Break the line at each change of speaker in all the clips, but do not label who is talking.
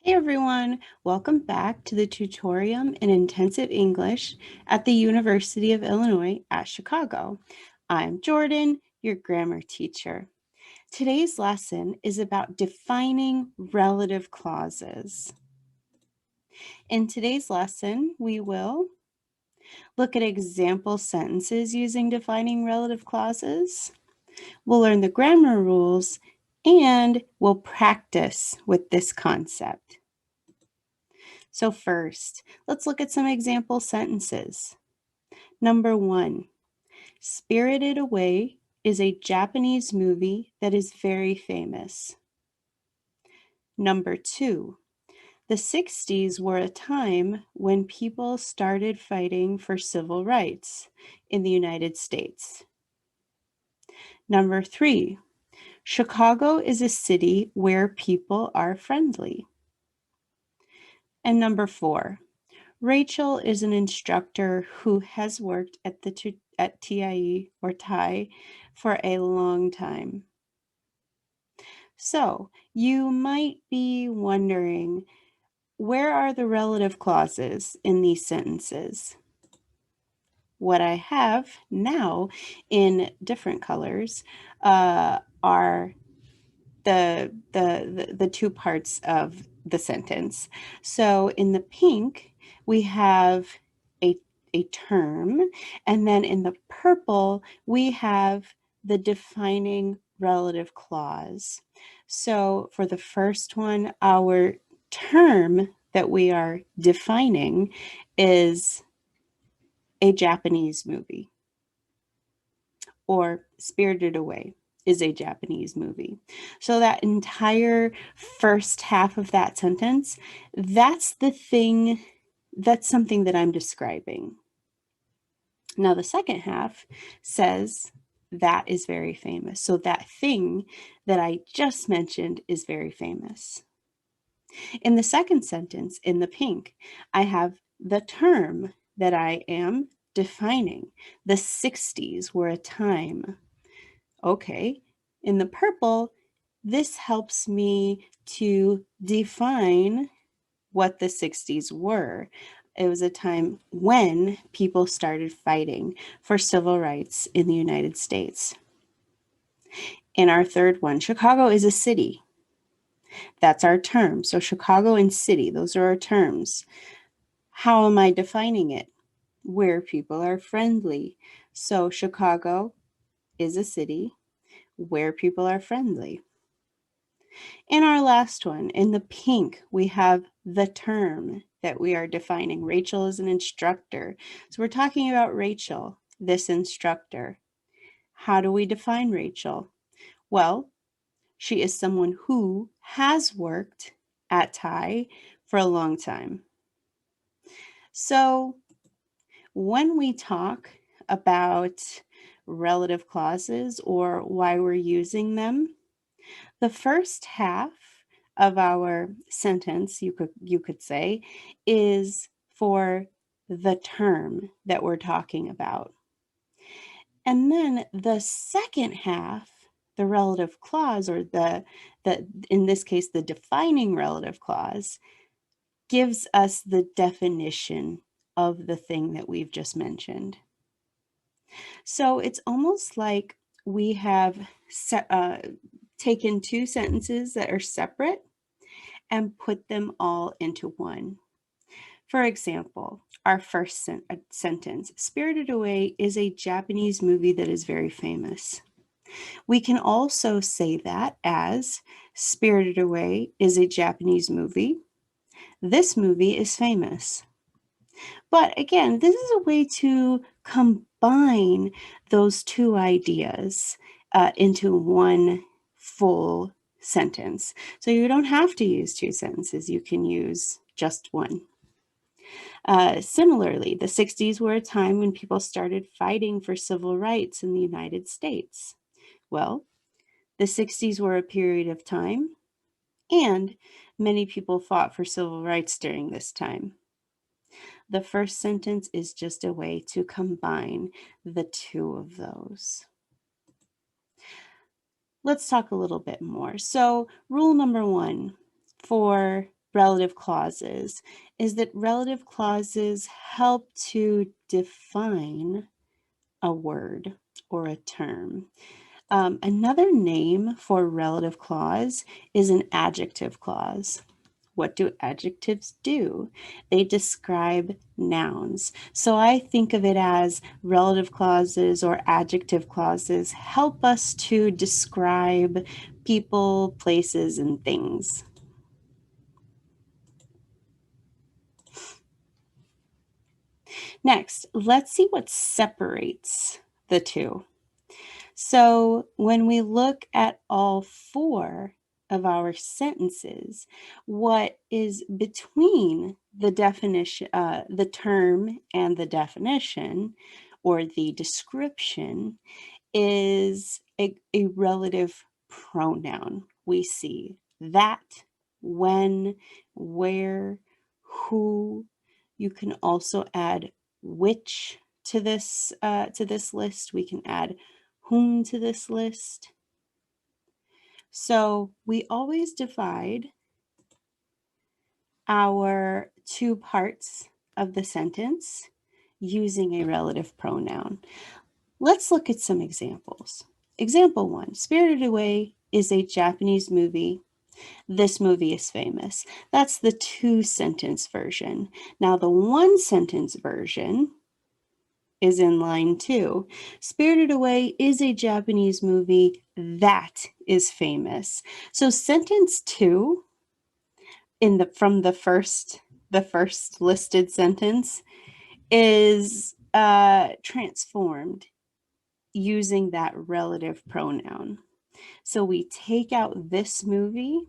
Hey everyone, welcome back to the Tutorium in Intensive English at the University of Illinois at Chicago. I'm Jordan, your grammar teacher. Today's lesson is about defining relative clauses. In today's lesson, we will look at example sentences using defining relative clauses. We'll learn the grammar rules and we'll practice with this concept. So first, let's look at some example sentences. Number 1, Spirited Away is a Japanese movie that is very famous. Number 2, the 60s were a time when people started fighting for civil rights in the United States. Number 3, Chicago is a city where people are friendly. And number 4, Rachel is an instructor who has worked at TIE or TIE for a long time. So you might be wondering, where are the relative clauses in these sentences? What I have now in different colors are the two parts of the sentence. So in the pink, we have a term, and then in the purple, we have the defining relative clause. So for the first one, our term that we are defining is a Japanese movie, or Spirited Away is a Japanese movie. So that entire first half of that sentence, that's something that I'm describing. Now the second half says that is very famous. So that thing that I just mentioned is very famous. In the second sentence, in the pink, I have the term that I am defining. The 60s were a time. Okay, in the purple, this helps me to define what the 60s were. It was a time when people started fighting for civil rights in the United States. In our third one, Chicago is a city. That's our term. So Chicago and city, those are our terms. How am I defining it? Where people are friendly. So Chicago is a city where people are friendly. In our last one, in the pink, we have the term that we are defining. Rachel is an instructor. So we're talking about Rachel, this instructor. How do we define Rachel? Well, she is someone who has worked at TIE for a long time. So when we talk about relative clauses or why we're using them, the first half of our sentence, you could say, is for the term that we're talking about. And then the second half, the relative clause, or in this case, the defining relative clause, gives us the definition of the thing that we've just mentioned. So it's almost like we have taken two sentences that are separate and put them all into one. For example, our first sentence, Spirited Away is a Japanese movie that is very famous. We can also say that as Spirited Away is a Japanese movie. This movie is famous. But again, this is a way to combine those two ideas into one full sentence. So you don't have to use two sentences. You can use just one. Similarly, the 60s were a time when people started fighting for civil rights in the United States. Well, the 60s were a period of time, and many people fought for civil rights during this time. The first sentence is just a way to combine the two of those. Let's talk a little bit more. So rule number 1 for relative clauses is that relative clauses help to define a word or a term. Another name for relative clause is an adjective clause. What do adjectives do? They describe nouns. So I think of it as relative clauses or adjective clauses help us to describe people, places, and things. Next, let's see what separates the two. So when we look at all 4 of our sentences, what is between the definition, the term and the definition, or the description, is a relative pronoun. We see that, when, where, who. You can also add which to this list. We can add whom to this list. So we always divide our 2 parts of the sentence using a relative pronoun. Let's look at some examples. Example 1, Spirited Away is a Japanese movie. This movie is famous. That's the 2-sentence version. Now the 1-sentence version is in line 2. Spirited Away is a Japanese movie that is famous. So sentence 2 from the first listed sentence is transformed using that relative pronoun. So we take out this movie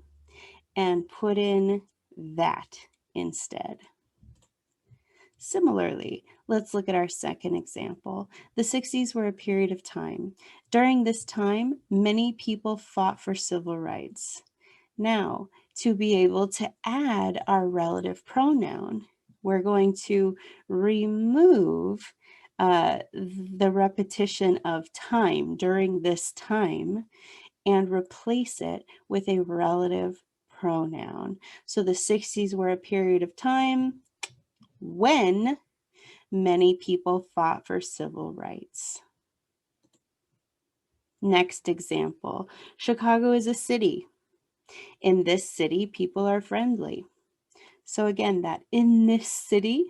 and put in that instead. Similarly, let's look at our second example. The 60s were a period of time. During this time, many people fought for civil rights. Now, to be able to add our relative pronoun, we're going to remove the repetition of time during this time and replace it with a relative pronoun. So the 60s were a period of time when many people fought for civil rights. Next example, Chicago is a city. In this city, people are friendly. So again, that in this city,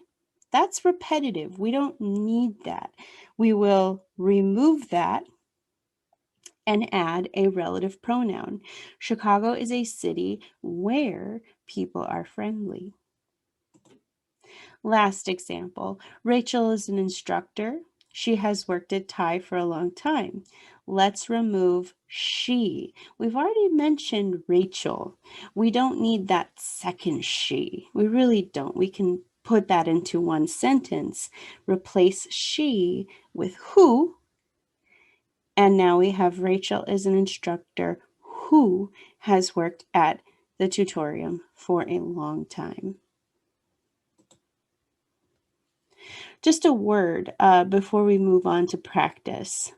that's repetitive. We don't need that. We will remove that and add a relative pronoun. Chicago is a city where people are friendly. Last example, Rachel is an instructor. She has worked at TIE for a long time. Let's remove she. We've already mentioned Rachel. We don't need that second she. We really don't. We can put that into one sentence, replace she with who, and now we have Rachel as an instructor who has worked at the Tutorium for a long time. Just a word before we move on to practice.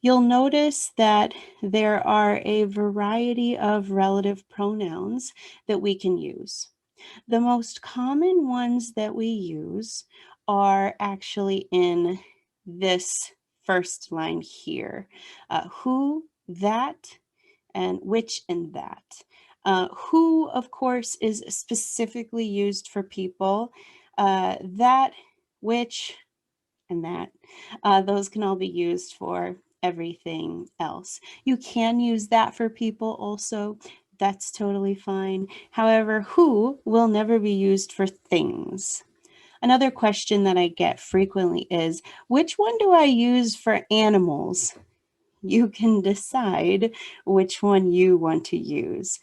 You'll notice that there are a variety of relative pronouns that we can use. The most common ones that we use are actually in this first line here. Who, that, and which and that. Who, of course, is specifically used for people. That, which, and that. Those can all be used for everything else. You can use that for people also. That's totally fine. However, who will never be used for things. Another question that I get frequently is, which one do I use for animals? You can decide which one you want to use.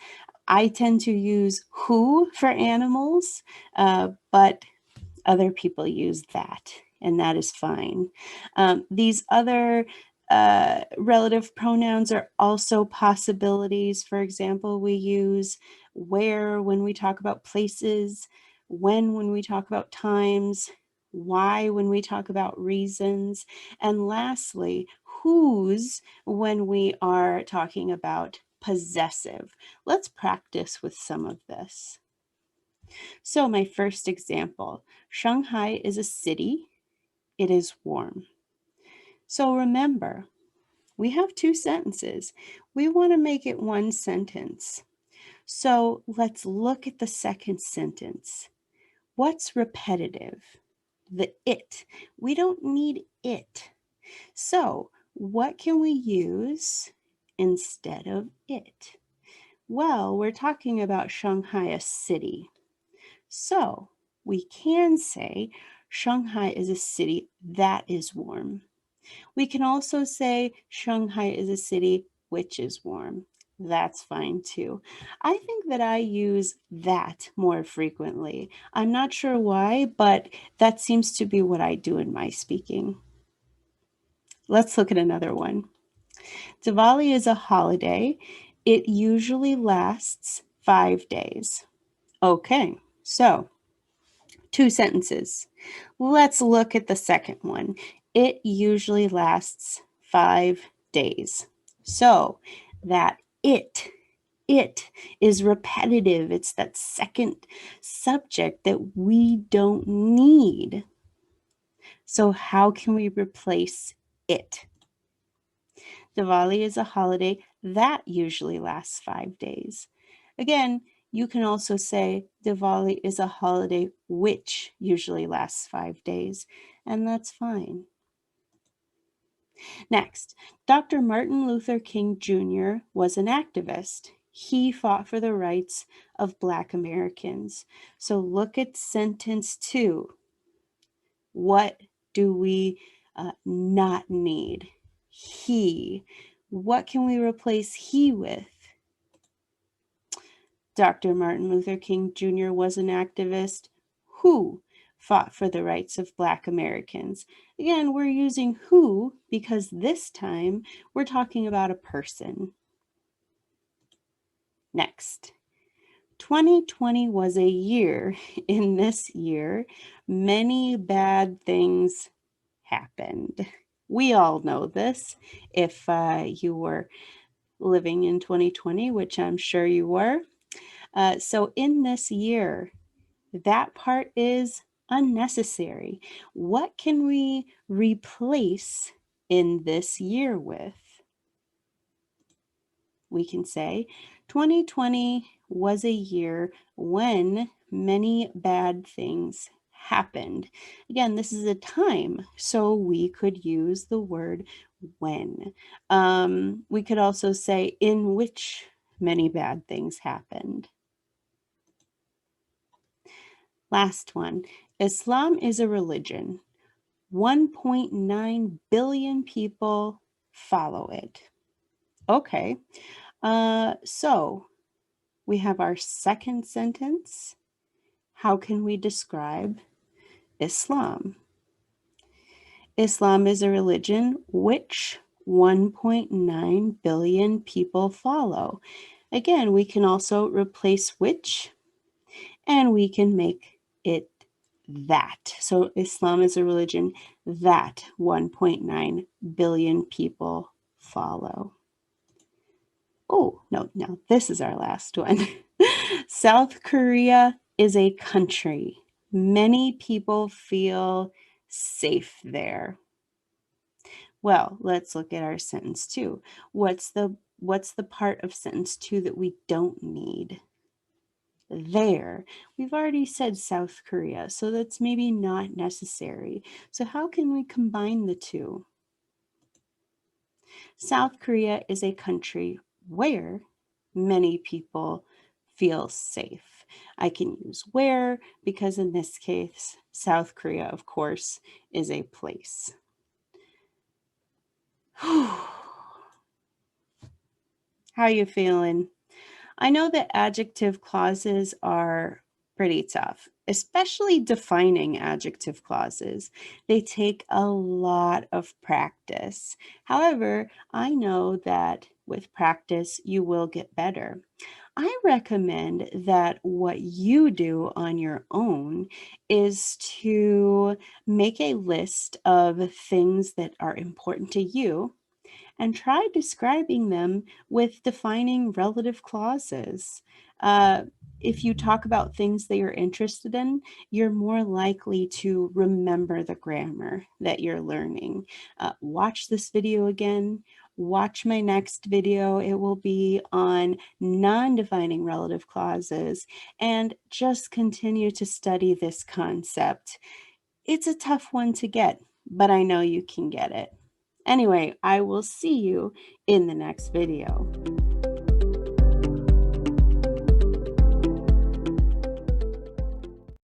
I tend to use who for animals, but other people use that, and that is fine. These other relative pronouns are also possibilities. For example, we use where when we talk about places, when we talk about times, why when we talk about reasons, and lastly, whose when we are talking about possessive. Let's practice with some of this. So my first example, Shanghai is a city. It is warm. So remember, we have two sentences. We want to make it one sentence. So let's look at the second sentence. What's repetitive? The it. We don't need it. So what can we use instead of it? Well, we're talking about Shanghai, a city. So we can say Shanghai is a city that is warm. We can also say Shanghai is a city which is warm. That's fine too. I think that I use that more frequently. I'm not sure why, but that seems to be what I do in my speaking. Let's look at another one. Diwali is a holiday. It usually lasts 5 days. Okay, so 2 sentences. Let's look at the second one. It usually lasts 5 days. So that it is repetitive. It's that second subject that we don't need. So how can we replace it? Diwali is a holiday that usually lasts 5 days. Again, you can also say Diwali is a holiday which usually lasts 5 days, and that's fine. Next, Dr. Martin Luther King Jr. was an activist. He fought for the rights of Black Americans. So look at sentence 2. What do we not need? He. What can we replace he with? Dr. Martin Luther King Jr. was an activist who fought for the rights of Black Americans. Again, we're using who because this time we're talking about a person. Next, 2020 was a year. In this year, many bad things happened. We all know this. If you were living in 2020, which I'm sure you were. So in this year, that part is unnecessary. What can we replace in this year with? We can say 2020 was a year when many bad things happened. Again, this is a time, so we could use the word when. We could also say in which many bad things happened. Last one, Islam is a religion. 1.9 billion people follow it. Okay, so we have our second sentence. How can we describe Islam? Islam is a religion which 1.9 billion people follow. Again, we can also replace which, and we can make it that. So Islam is a religion that 1.9 billion people follow. Oh, no, this is our last one. South Korea is a country. Many people feel safe there. Well, let's look at our sentence 2. What's the part of sentence 2 that we don't need? There. We've already said South Korea, so that's maybe not necessary. So how can we combine the two? South Korea is a country where many people feel safe. I can use where because in this case, South Korea, of course, is a place. How you feeling? I know that adjective clauses are pretty tough. especially defining adjective clauses. They take a lot of practice. However, I know that with practice, you will get better. I recommend that what you do on your own is to make a list of things that are important to you and try describing them with defining relative clauses. Uh, if you talk about things that you're interested in, you're more likely to remember the grammar that you're learning. Watch this video again. Watch my next video. It will be on non-defining relative clauses, and just continue to study this concept. It's a tough one to get, but I know you can get it. Anyway, I will see you in the next video.